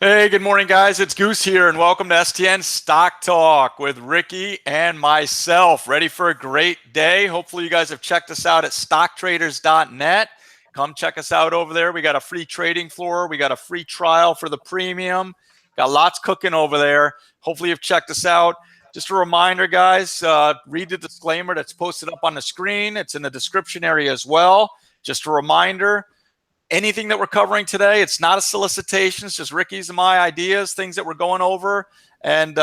Hey, good morning, guys. It's Goose here, and welcome to STN Stock Talk with Ricky and myself. Ready for a great day. Hopefully, you guys have checked us out at stocktraders.net. Come check us out over there. We got a free trading floor. We got a free trial for the premium. Got lots cooking over there. Hopefully, you've checked us out. Just a reminder, guys, read the disclaimer that's posted up on the screen. It's in the description area as well. Just a reminder. Anything that we're covering today, it's not a solicitation. It's just Ricky's and my ideas, things that we're going over. And,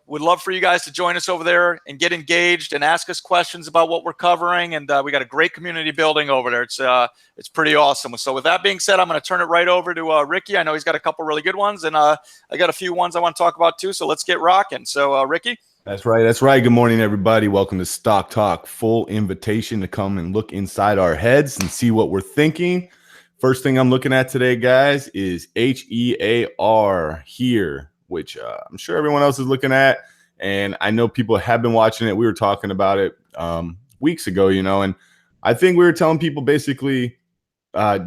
we'd love for you guys to join us over there and get engaged and ask us questions about what we're covering. And we got a great community building over there. It's pretty awesome. So with that being said, I'm going to turn it right over to Ricky. I know he's got a couple really good ones, and I got a few ones I want to talk about too. So let's get rocking. So Ricky. That's right. That's right. Good morning, everybody. Welcome to Stock Talk. Full invitation to come and look inside our heads and see what we're thinking. First thing I'm looking at today, guys, is HEAR here, which I'm sure everyone else is looking at. And I know people have been watching it. We were talking about it weeks ago, and I think we were telling people basically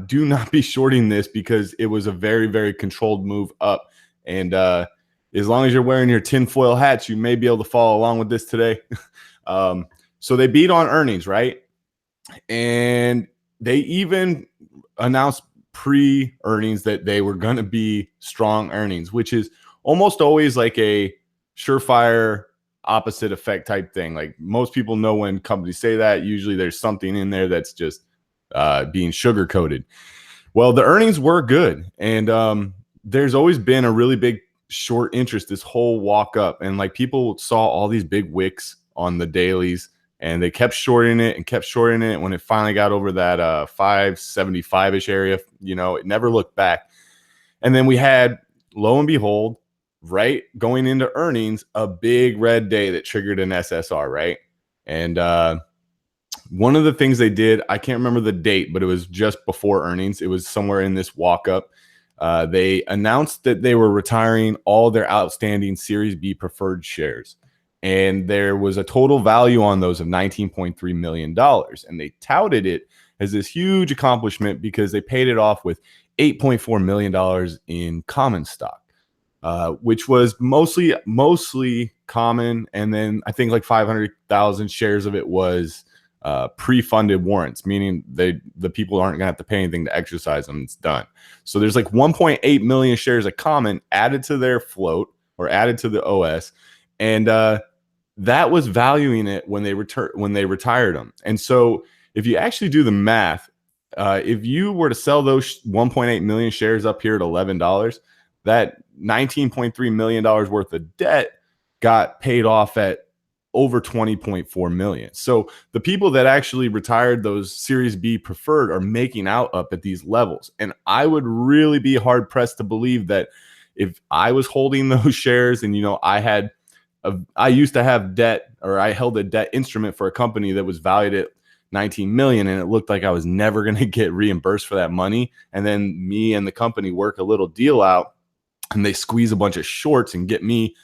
do not be shorting this because it was a very, very controlled move up. And as long as you're wearing your tinfoil hats, you may be able to follow along with this today. So they beat on earnings, right? And they even announced pre-earnings that they were going to be strong earnings, which is almost always like a surefire opposite effect type thing. Like most people know when companies say that, usually there's something in there that's just being sugar-coated. Well, the earnings were good. And there's always been a really big short interest this whole walk up, and like people saw all these big wicks on the dailies and they kept shorting it and kept shorting it. When it finally got over that 575-ish area, it never looked back. And then we had, lo and behold, right going into earnings, a big red day that triggered an SSR, right? And one of the things they did, I can't remember the date, but it was just before earnings. It was somewhere in this walk up. They announced that they were retiring all their outstanding Series B preferred shares. And there was a total value on those of $19.3 million. And they touted it as this huge accomplishment because they paid it off with $8.4 million in common stock, which was mostly common. And then I think like 500,000 shares of it was pre-funded warrants, meaning the people aren't gonna have to pay anything to exercise them. It's done. So there's like 1.8 million shares of common added to their float or added to the OS, and that was valuing it when they retired them. And so if you actually do the math, if you were to sell those 1.8 million shares up here at $11, that $19.3 million worth of debt got paid off at over 20.4 million. So the people that actually retired those Series B preferred are making out up at these levels. And I would really be hard pressed to believe that if I was holding those shares and, I used to have debt, or I held a debt instrument for a company that was valued at 19 million, and it looked like I was never going to get reimbursed for that money. And then me and the company work a little deal out and they squeeze a bunch of shorts and get me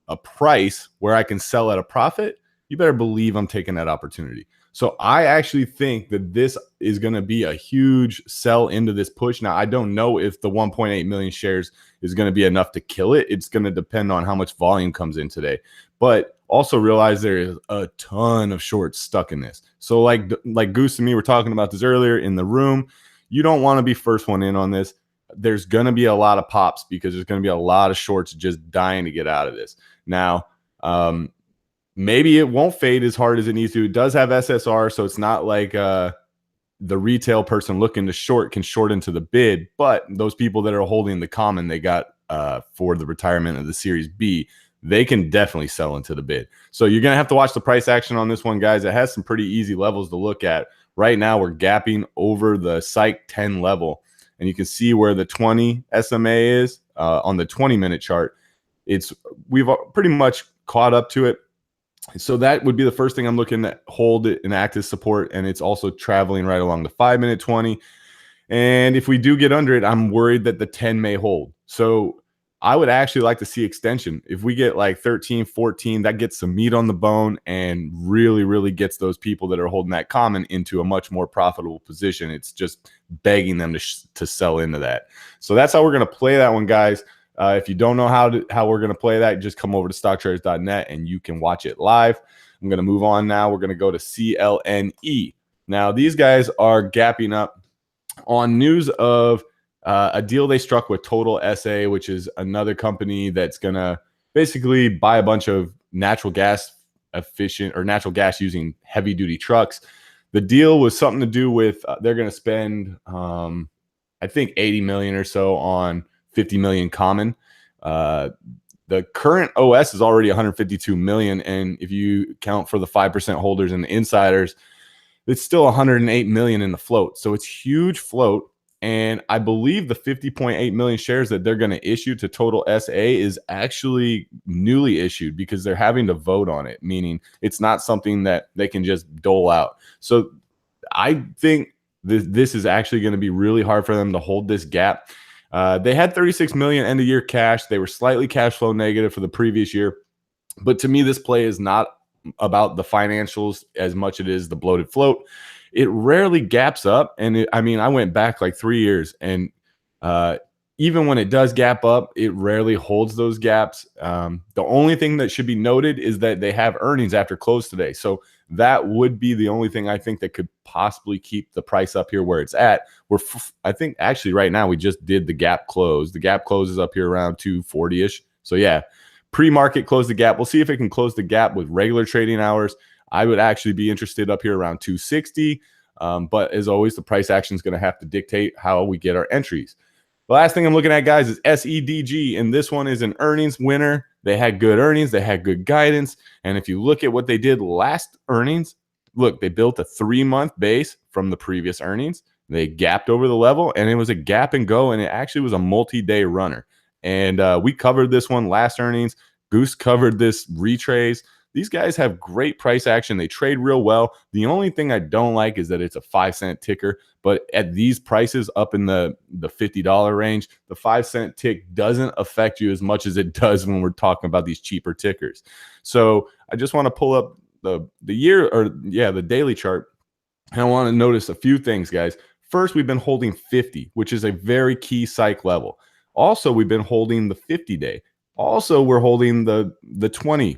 a price where I can sell at a profit. You better believe I'm taking that opportunity. So I actually think that this is going to be a huge sell into this push. Now, I don't know if the 1.8 million shares is going to be enough to kill it. It's going to depend on how much volume comes in today. But also realize there is a ton of shorts stuck in this. So like Goose and me were talking about this earlier in the room. You don't want to be first one in on this. There's going to be a lot of pops because there's going to be a lot of shorts just dying to get out of this. Now, maybe it won't fade as hard as it needs to. It does have SSR, so it's not like the retail person looking to short can short into the bid. But those people that are holding the common they got for the retirement of the Series B, they can definitely sell into the bid. So you're going to have to watch the price action on this one, guys. It has some pretty easy levels to look at. Right now, we're gapping over the Psych 10 level. And you can see where the 20 SMA is on the 20-minute chart. We've pretty much caught up to it. So that would be the first thing I'm looking at, hold it in active support. And it's also traveling right along the 5-minute 20. And if we do get under it, I'm worried that the 10 may hold. So I would actually like to see extension. If we get like 13, 14, that gets some meat on the bone and really, really gets those people that are holding that common into a much more profitable position. It's just begging them to sell into that. So that's how we're going to play that one, guys. If you don't know how we're going to play that, just come over to stocktraders.net and you can watch it live. I'm going to move on now. We're going to go to CLNE. Now, these guys are gapping up on news of a deal they struck with Total SA, which is another company that's going to basically buy a bunch of natural gas efficient or natural gas using heavy duty trucks. The deal was something to do with they're going to spend, I think, 80 million or so on 50 million common. The current OS is already 152 million. And if you count for the 5% holders and the insiders, it's still 108 million in the float. So it's huge float. And I believe the 50.8 million shares that they're going to issue to Total SA is actually newly issued because they're having to vote on it, meaning it's not something that they can just dole out. So I think this is actually going to be really hard for them to hold this gap. They had 36 million end of year cash. They were slightly cash flow negative for the previous year. But to me, this play is not about the financials as much as it is the bloated float. It rarely gaps up. And I went back like 3 years, and even when it does gap up, it rarely holds those gaps. The only thing that should be noted is that they have earnings after close today. So that would be the only thing I think that could possibly keep the price up here where it's at. I think actually right now we just did the gap close. The gap closes up here around 240-ish. So yeah, pre-market closed the gap. We'll see if it can close the gap with regular trading hours. I would actually be interested up here around 260. But as always, the price action is going to have to dictate how we get our entries. The last thing I'm looking at, guys, is SEDG, and this one is an earnings winner. They had good earnings. They had good guidance. And if you look at what they did last earnings, look, they built a 3-month base from the previous earnings. They gapped over the level, and it was a gap and go, and it actually was a multi-day runner. And we covered this one last earnings. Goose covered this retrace. These guys have great price action. They trade real well. The only thing I don't like is that it's a 5-cent ticker. But at these prices up in the $50 range, the 5-cent tick doesn't affect you as much as it does when we're talking about these cheaper tickers. So I just want to pull up the daily chart. And I want to notice a few things, guys. First, we've been holding 50, which is a very key psych level. Also, we've been holding the 50-day. Also, we're holding the 20.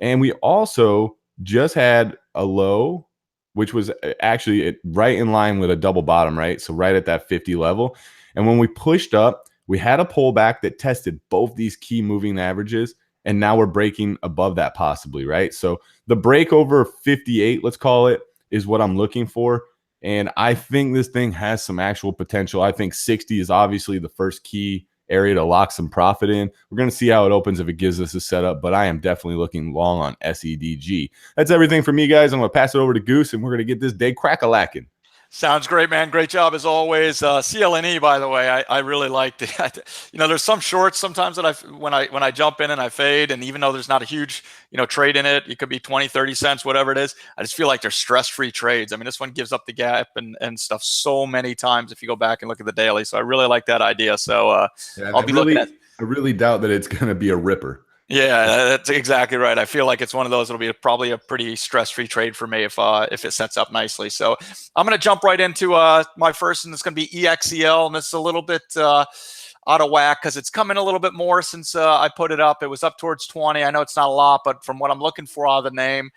And we also just had a low, which was actually right in line with a double bottom, right? So right at that 50 level. And when we pushed up, we had a pullback that tested both these key moving averages. And now we're breaking above that possibly, right? So the break over 58, let's call it, is what I'm looking for. And I think this thing has some actual potential. I think 60 is obviously the first key area to lock some profit in. We're going to see how it opens if it gives us a setup, but I am definitely looking long on SEDG. That's everything for me, guys. I'm going to pass it over to Goose, and we're going to get this day crack-a-lacking. Sounds great, man. Great job as always. CLNE, by the way, I really liked it. There's some shorts sometimes that when I jump in and I fade, and even though there's not a huge, trade in it could be 20, 30 cents, whatever it is. I just feel like they're stress-free trades. I mean, this one gives up the gap and stuff so many times if you go back and look at the daily. So I really like that idea. So I'll be looking at. I really doubt that it's going to be a ripper. Yeah, that's exactly right. I feel like it's one of those. It'll be probably a pretty stress-free trade for me if it sets up nicely. So I'm going to jump right into my first, and it's going to be EXEL, and this is a little bit out of whack because it's come in a little bit more since I put it up. It was up towards 20. I know it's not a lot, but from what I'm looking for out of the name,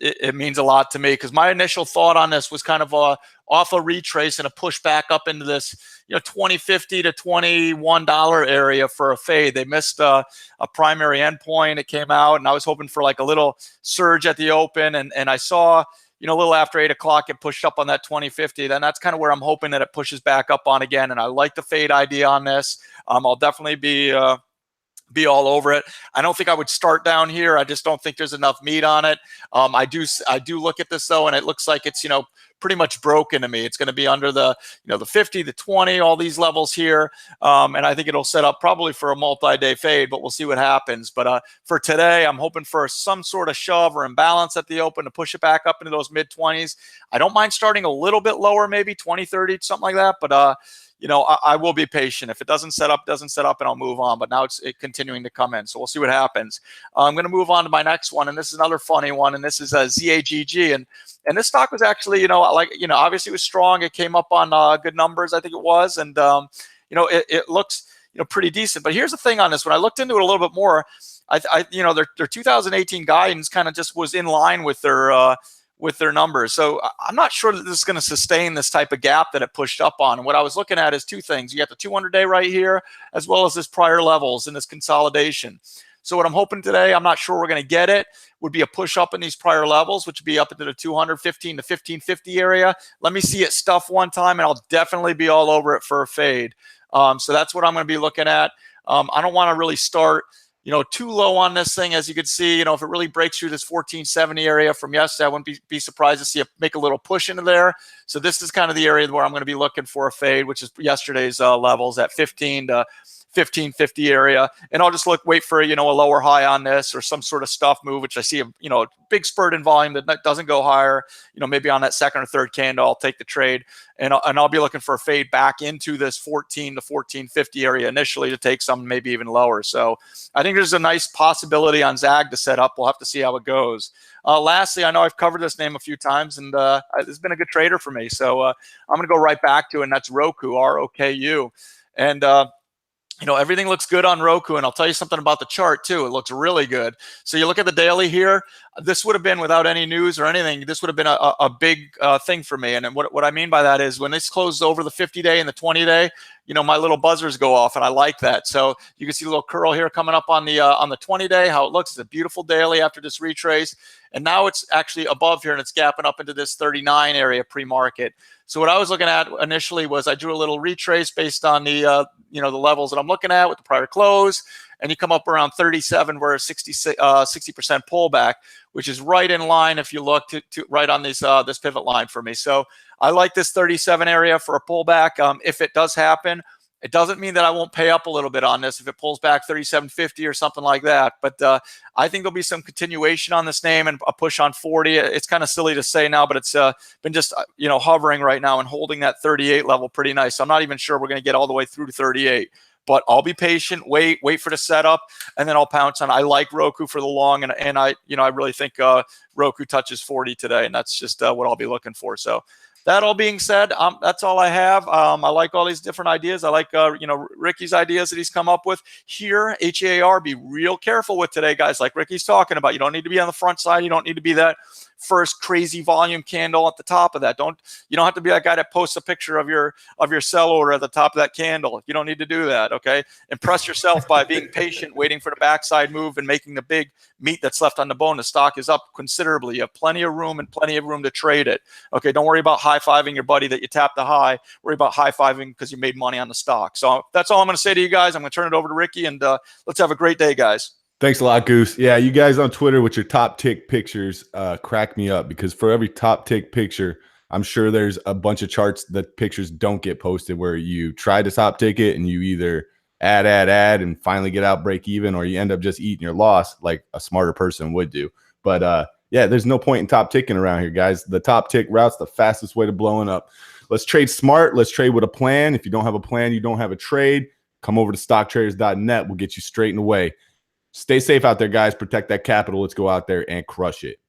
it means a lot to me because my initial thought on this was kind of off a retrace and a push back up into this, $20.50 to $21 area for a fade. They missed a primary endpoint. It came out, and I was hoping for like a little surge at the open, and I saw, a little after 8 o'clock, it pushed up on that 20.50. Then that's kind of where I'm hoping that it pushes back up on again. And I like the fade idea on this. I'll definitely be all over it. I don't think I would start down here. I just don't think there's enough meat on it. I do look at this though, and it looks like it's, pretty much broken to me. It's going to be under the, the 50, the 20, all these levels here. And I think it'll set up probably for a multi-day fade, but we'll see what happens. But for today, I'm hoping for some sort of shove or imbalance at the open to push it back up into those mid 20s. I don't mind starting a little bit lower, maybe 20, 30, something like that. But I will be patient. If it doesn't set up, and I'll move on. But now it's continuing to come in, so we'll see what happens. I'm going to move on to my next one, and this is another funny one, and this is a ZAGG, and this stock was actually, obviously it was strong. It came up on good numbers, I think it was, and it looks pretty decent. But here's the thing on this: when I looked into it a little bit more, their 2018 guidance kind of just was in line with their numbers. So I'm not sure that this is going to sustain this type of gap that it pushed up on. And what I was looking at is two things. You got the 200-day right here, as well as this prior levels and this consolidation. So what I'm hoping today, I'm not sure we're going to get it, would be a push up in these prior levels, which would be up into the 215 to 1550 area. Let me see it stuff one time, and I'll definitely be all over it for a fade. So that's what I'm going to be looking at. I don't want to really start too low on this thing. As you can see, if it really breaks through this 1470 area from yesterday, I wouldn't be surprised to see it make a little push into there. So this is kind of the area where I'm going to be looking for a fade, which is yesterday's levels at 15 to 1550 area. And I'll just wait for, a lower high on this or some sort of stuff move, which I see a big spurt in volume that doesn't go higher, maybe on that second or third candle, I'll take the trade. And I'll be looking for a fade back into this 14 to 1450 area initially to take some maybe even lower. So I think there's a nice possibility on ZAGG to set up. We'll have to see how it goes. Lastly, I know I've covered this name a few times, and it's been a good trader for me. So I'm going to go right back to it, and that's ROKU, ROKU. And everything looks good on ROKU, and I'll tell you something about the chart too. It looks really good. So you look at the daily here. This would have been, without any news or anything, this would have been a big thing for me. And what I mean by that is when this closes over the 50-day and the 20-day, my little buzzers go off, and I like that. So you can see a little curl here coming up on the 20-day. How it looks, it's a beautiful daily after this retrace, and now it's actually above here, and it's gapping up into this 39 area pre-market. So what I was looking at initially was I drew a little retrace based on the the levels that I'm looking at with the prior close, and you come up around 37, where 60% pullback, which is right in line if you look to right on this pivot line for me. So I like this 37 area for a pullback. If it does happen, it doesn't mean that I won't pay up a little bit on this if it pulls back 37.50 or something like that. But I think there'll be some continuation on this name and a push on 40. It's kind of silly to say now, but it's been just hovering right now and holding that 38 level pretty nice. So I'm not even sure we're going to get all the way through to 38. But I'll be patient, wait for the setup, and then I'll pounce on. I like ROKU for the long, and I really think ROKU touches 40 today, and that's just what I'll be looking for. So that all being said, that's all I have. I like all these different ideas. I like Ricky's ideas that he's come up with here. HEAR, be real careful with today, guys. Like Ricky's talking about, you don't need to be on the front side. You don't need to be that first crazy volume candle at the top of that. You don't have to be that guy that posts a picture of your sell order at the top of that candle. You don't need to do that. Okay, impress yourself by being patient, waiting for the backside move, and making the big meat that's left on the bone. The stock is up considerably. You have plenty of room to trade it. Okay, don't worry about high-fiving your buddy that you tapped the high. Worry about high-fiving because you made money on the stock. So that's all I'm going to say to you guys. I'm going to turn it over to Ricky, and let's have a great day, guys. Thanks a lot, Goose. Yeah, you guys on Twitter with your top tick pictures crack me up, because for every top tick picture, I'm sure there's a bunch of charts that pictures don't get posted where you try to top tick it and you either add and finally get out break even, or you end up just eating your loss like a smarter person would do. But yeah, there's no point in top ticking around here, guys. The top tick route's the fastest way to blowing up. Let's trade smart. Let's trade with a plan. If you don't have a plan, you don't have a trade, come over to stocktraders.net. We'll get you straight and away. Stay safe out there, guys. Protect that capital. Let's go out there and crush it.